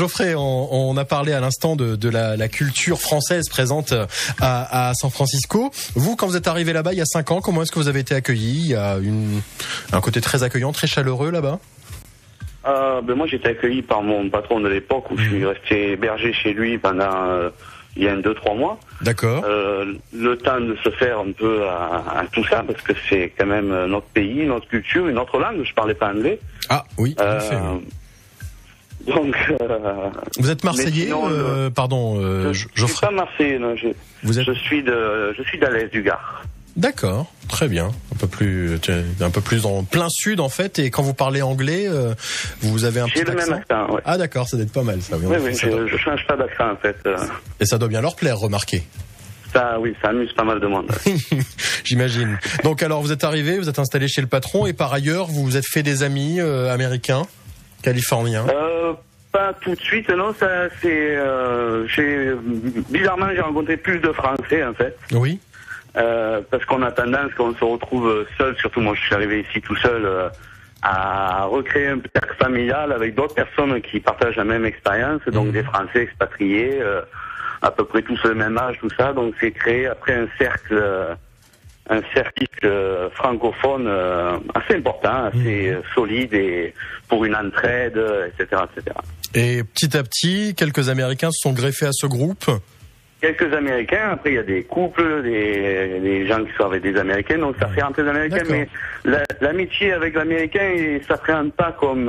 Geoffrey, on a parlé à l'instant de la culture française présente à San Francisco. Vous, quand vous êtes arrivé là-bas il y a 5 ans, comment est-ce que vous avez été accueilli? Il y a un côté très accueillant, très chaleureux là-bas? Moi, j'ai été accueilli par mon patron de l'époque où je suis resté hébergé chez lui pendant il y a 2-3 mois. D'accord. Le temps de se faire un peu à tout ça, parce que c'est quand même notre pays, notre culture, une autre langue. Je parlais pas anglais. Ah oui, en effet, oui. Donc, vous êtes Marseillais, sinon, pardon, je suis pas Marseillais, non. Je suis d'Alès du Gard. D'accord, très bien. Un peu plus en plein sud en fait. Et quand vous parlez anglais, vous avez un petit accent. J'ai le même accent. Ouais. Ah d'accord, ça doit être pas mal ça. Oui, je change pas d'accent en fait. Et ça doit bien leur plaire, remarquez. Ça, oui, ça amuse pas mal de monde. J'imagine. Donc alors, vous êtes arrivé, vous êtes installé chez le patron, et par ailleurs, vous vous êtes fait des amis américains, californiens. Pas tout de suite, non. Ça, c'est, bizarrement, j'ai rencontré plus de Français en fait. Oui. Parce qu'on a tendance, quand on se retrouve seul, surtout moi je suis arrivé ici tout seul, à recréer un cercle familial avec d'autres personnes qui partagent la même expérience, donc des Français expatriés, à peu près tous le même âge, tout ça, donc c'est créé après un cercle francophone assez important, assez solide et pour une entraide, etc., etc. Et petit à petit, quelques Américains se sont greffés à ce groupe. Quelques Américains, après il y a des couples, des gens qui sont avec des Américains, donc ça fait rentrer des Américains, mais l'amitié avec l'Américain, il s'appréhende pas comme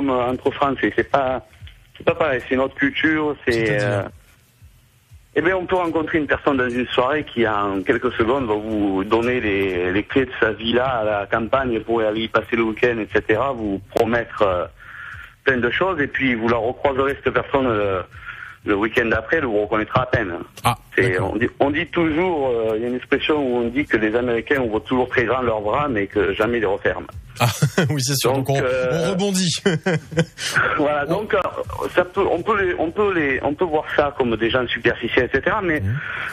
entre Français, c'est pas pareil, c'est notre culture, on peut rencontrer une personne dans une soirée qui en quelques secondes va vous donner les clés de sa villa à la campagne pour aller y passer le week-end, etc., vous promettre plein de choses, et puis vous la recroiserez cette personne le week-end d'après, vous reconnaîtra à peine. Ah, on dit toujours, il y a une expression où on dit que les Américains ouvrent toujours très grand leurs bras, mais que jamais les referment. Ah, oui, c'est sûr. Donc on rebondit. Voilà. Donc on peut voir ça comme des gens superficiels, etc. Mais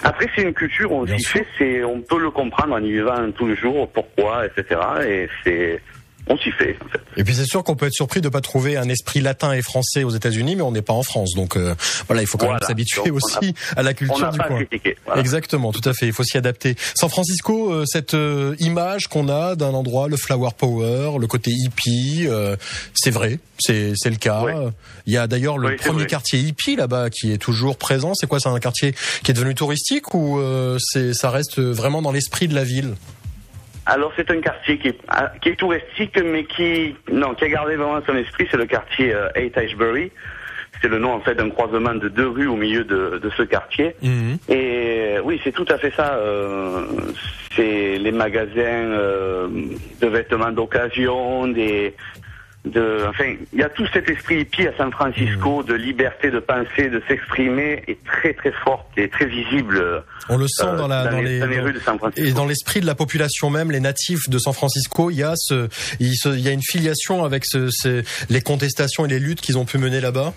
après, c'est une culture, on s'y fait, on peut le comprendre en y vivant tous les jours, pourquoi, etc. Et on s'y fait, en fait. Et puis c'est sûr qu'on peut être surpris de pas trouver un esprit latin et français aux États-Unis, mais on n'est pas en France, donc voilà, il faut quand même s'habituer aussi à la culture du coin. Voilà. Exactement, tout à fait. Il faut s'y adapter. San Francisco, cette image qu'on a d'un endroit, le flower power, le côté hippie, c'est vrai, c'est le cas. Oui. Il y a d'ailleurs le premier quartier hippie là-bas qui est toujours présent. C'est quoi, c'est un quartier qui est devenu touristique ou ça reste vraiment dans l'esprit de la ville? Alors c'est un quartier qui est touristique, mais qui a gardé vraiment son esprit. C'est le quartier Haight-Ashbury. C'est le nom en fait d'un croisement de 2 rues au milieu de ce quartier. Et oui, c'est tout à fait ça. C'est les magasins de vêtements d'occasion, enfin, il y a tout cet esprit hippie à San Francisco de liberté de penser, de s'exprimer, est très très forte et très visible. On le sent dans les rues de San Francisco. Et dans l'esprit de la population même, les natifs de San Francisco, il y a une filiation avec les contestations et les luttes qu'ils ont pu mener là-bas.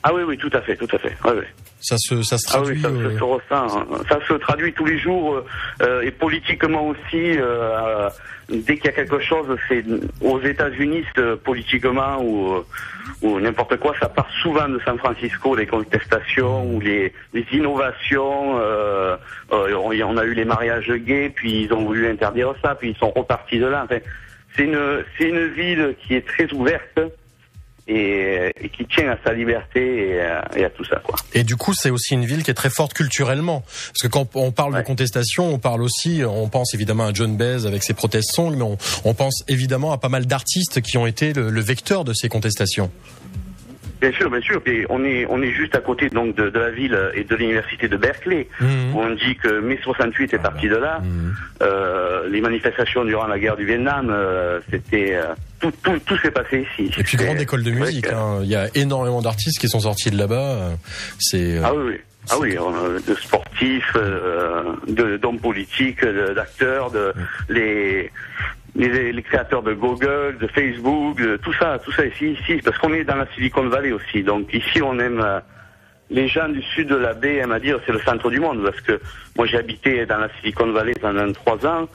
Ah oui, tout à fait. Ouais. Ça se traduit. Ah oui, ça se ressent. Ça se traduit tous les jours et politiquement aussi. Dès qu'il y a quelque chose, c'est aux États-Unis politiquement ou n'importe quoi, ça part souvent de San Francisco, les contestations ou les innovations. On a eu les mariages gays, puis ils ont voulu interdire ça, puis ils sont repartis de là. Enfin, c'est une ville qui est très ouverte. Et qui tient à sa liberté et à tout ça, quoi. Et du coup, c'est aussi une ville qui est très forte culturellement. Parce que quand on parle de contestation, on pense évidemment à John Baez avec ses protest songs, mais on pense évidemment à pas mal d'artistes qui ont été le vecteur de ces contestations. Bien sûr. Et on est juste à côté donc de la ville et de l'université de Berkeley, où on dit que mai 68 est parti de là. Les manifestations durant la guerre du Vietnam, c'était tout s'est passé ici. Et puis grande école de musique. Il y a énormément d'artistes qui sont sortis de là-bas. Ah oui, de sportifs, d'hommes politiques, d'acteurs, les créateurs de Google, de Facebook, tout ça ici, parce qu'on est dans la Silicon Valley aussi. Donc ici, on aime, les gens du sud de la baie aiment à dire c'est le centre du monde, parce que moi j'ai habité dans la Silicon Valley pendant 3 ans.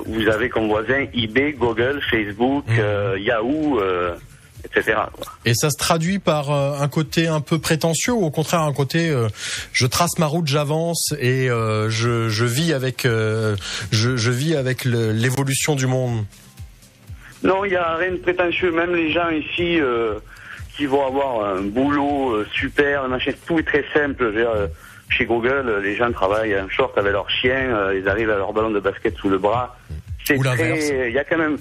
Vous avez comme voisins eBay, Google, Facebook, Yahoo, etc. Et ça se traduit par un côté un peu prétentieux ou au contraire un côté je trace ma route, j'avance et je vis avec l'évolution du monde? Non, il y a rien de prétentieux. Même les gens ici qui vont avoir un boulot super, tout est très simple. Chez Google, les gens travaillent en short avec leur chien, ils arrivent à leur ballon de basket sous le bras. Ou l'inverse. Il y a quand même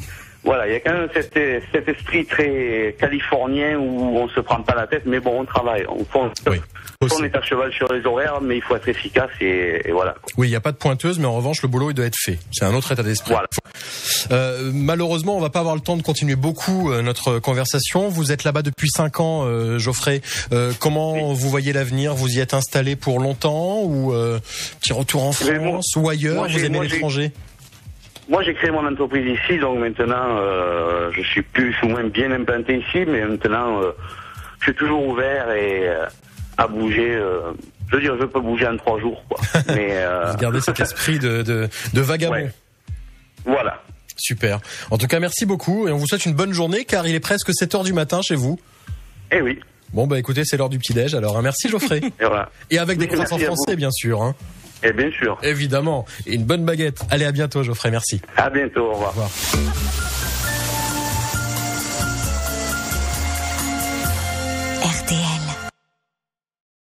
cet esprit très californien où on se prend pas la tête, mais bon, on travaille. On est à cheval sur les horaires, mais il faut être efficace et voilà. Oui, il n'y a pas de pointeuse, mais en revanche, le boulot, il doit être fait. C'est un autre état d'esprit. Voilà. Malheureusement, on va pas avoir le temps de continuer beaucoup notre conversation. Vous êtes là-bas depuis 5 ans, Geoffrey. Comment vous voyez l'avenir? Vous y êtes installé pour longtemps ou petit retour en France ou ailleurs? Vous aimez l'étranger? Moi, j'ai créé mon entreprise ici, donc maintenant, je suis plus ou moins bien implanté ici, mais maintenant, je suis toujours ouvert et à bouger. Je veux dire, je peux bouger en 3 jours, quoi. Mais vous gardez cet esprit de vagabond. Ouais. Voilà. Super. En tout cas, merci beaucoup et on vous souhaite une bonne journée car il est presque 7h du matin chez vous. Eh oui. Bon, bah écoutez, c'est l'heure du petit-déj, alors merci Geoffrey. Et voilà. Et avec des croissants français, bien sûr. Hein. Et bien sûr. Évidemment. Et une bonne baguette. Allez, à bientôt Geoffrey, merci. À bientôt, au revoir. Au revoir.